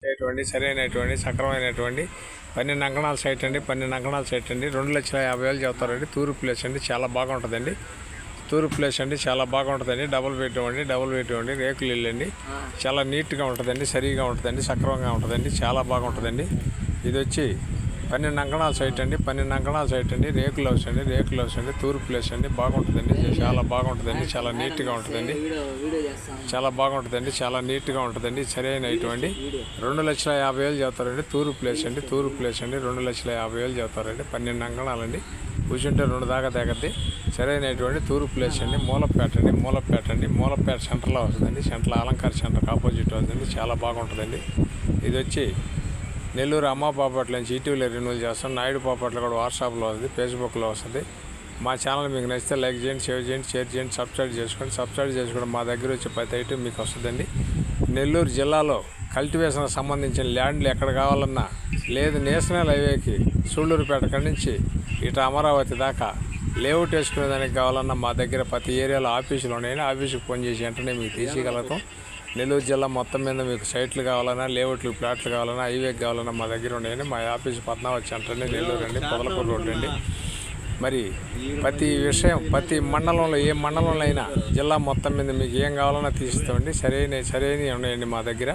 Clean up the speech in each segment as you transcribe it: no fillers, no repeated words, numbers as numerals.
వచ్చేటువంటి సరైనటువంటి సక్రమైనటువంటి 12 అంకణాల సైట్ అండి. 12 అంకణాల సైట్ అండి. 2,50,000 చెప్తారండి. తూర్పు ప్లేస్ అండి. చాలా బాగుంటుందండి. తూర్పు ప్లేస్ అండి. చాలా బాగుంటుందండి. డబుల్ బెడ్రూమ్ అండి. రేకులు ఇల్లు అండి. చాలా నీట్గా ఉంటుందండి. సరిగా ఉంటుందండి. సక్రమంగా ఉంటుందండి. చాలా బాగుంటుందండి. ఇది వచ్చి 12 అంకణాల సైట్ అండి. 12 అంకణాల సైట్ అండి. రేకుల హౌస్ అండి. తూర్పు ప్లేస్ అండి. బాగుంటుందండి. చాలా బాగుంటుందండి. చాలా నీట్గా ఉంటుందండి. చాలా బాగుంటుందండి. చాలా నీట్గా ఉంటుందండి. సరైన ఇటువంటి 2,50,000 చెప్తారండి. తూర్పు ప్లేస్ అండి. 2,50,000 చెప్తారండి. 12 అంకణాలండి. కూర్చుంటే 2 దాకా తగ్గద్ది. సరైనటువంటి తూర్పు ప్లేస్ అండి. మూలపేట సెంటర్లో వస్తుందండి. సెంటర్లో అలంకార సెంటర్కి ఆపోజిట్ వస్తుందండి. చాలా బాగుంటుందండి. ఇది వచ్చి నెల్లూరు అమ్మ పాపట్ల నుంచి ఇటీవల రెన్యూల్ చేస్తాం. నాయుడు పాపట్ల కూడా వాట్సాప్లో వస్తుంది, ఫేస్బుక్లో వస్తుంది. మా ఛానల్ మీకు నచ్చితే లైక్ చేయండి, షేర్ చేయండి, సబ్స్క్రైబ్ చేసుకోండి. మా దగ్గర వచ్చే ప్రతి ఐటమ్ మీకు వస్తుందండి. నెల్లూరు జిల్లాలో కల్టివేషన్కి సంబంధించిన ల్యాండ్లు ఎక్కడ కావాలన్నా లేదు నేషనల్ హైవేకి సూళ్ళూరుపేట కాడి నుంచి ఇటు అమరావతి దాకా లేఅవుట్ వేసుకునేదానికి కావాలన్నా మా దగ్గర ప్రతి ఏరియాలో ఆఫీసులు ఉన్నాయని ఆఫీసుకి ఫోన్ చేసి వెంటనే మీకు తీసుకోగలుగుతాం. నెల్లూరు జిల్లా మొత్తం మీద మీకు సైట్లు కావాలన్నా లేఅవుట్లు ప్లాట్లు కావాలన్నా హైవేకి కావాలన్నా మా దగ్గర ఉన్నాయని మా ఆఫీసు పద్మావతి సెంటర్ నెల్లూరు అండి. పొదలకూరు రోడ్డు అండి. మరి ప్రతి విషయం ప్రతి మండలంలో ఏ మండలంలో అయినా జిల్లా మొత్తం మీద మీకు ఏం కావాలన్నా తీసిస్తామండి. సరైనవి ఉన్నాయండి మా దగ్గర.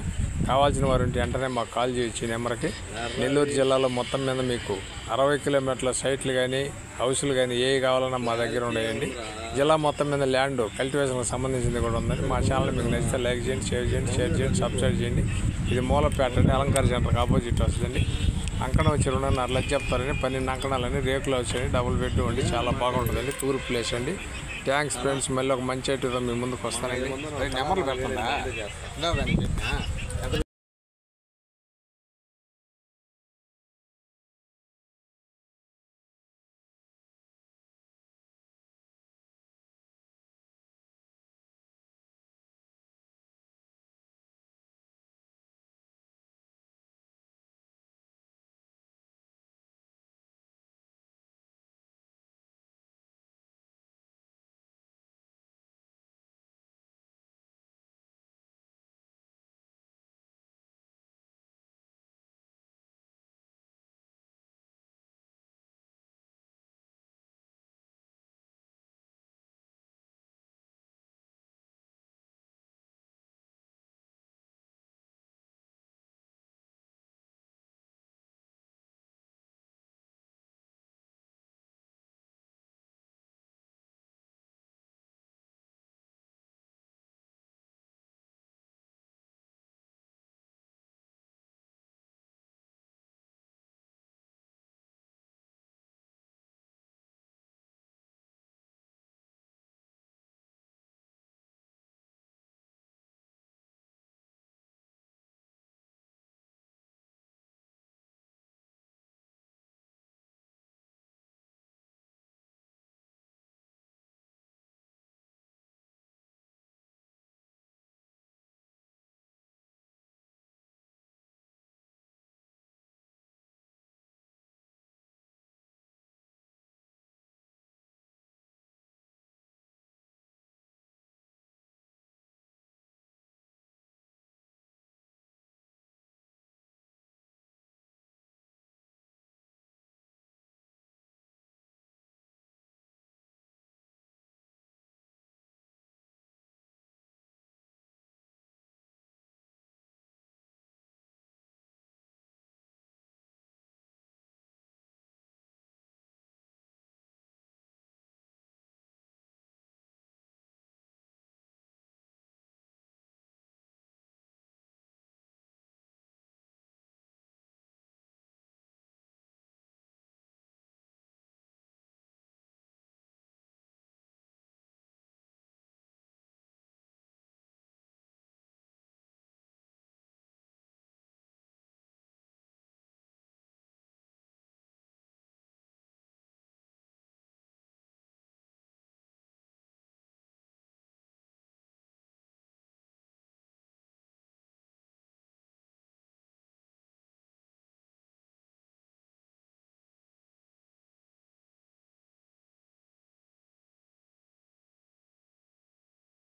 కావాల్సిన వారు ఉంటే వెంటనే మాకు కాల్ చేయొచ్చు ఈ నెంబర్కి. నెల్లూరు జిల్లాలో మొత్తం మీద మీకు 60 కిలోమీటర్ల సైట్లు కానీ హౌసులు కానీ ఏవి కావాలన్నా మా దగ్గర ఉన్నాయండి. జిల్లా మొత్తం మీద ల్యాండ్ కల్టివేషన్కి సంబంధించింది కూడా ఉందండి. మా ఛానల్ మీకు నచ్చితే లైక్ చేయండి, షేర్ చేయండి, సబ్స్క్రైబ్ చేయండి. ఇది మూలపేట అండి. అలంకార సెంటర్కి ఆపోజిట్ వస్తుందండి. అంకణం వచ్చి 2.5 లక్షలు చెప్తారండి. 12 అంకణాలండి. రేకులు వచ్చాయండి. డబుల్ బెడ్రూమ్ అండి. చాలా బాగుంటుందండి. తూర్పు ప్లేస్ అండి. Thanks friends. మళ్ళీ ఒక మంచి ఐటమ్తో మీ ముందుకు వస్తానండి. నెంబర్లు పెడతాను.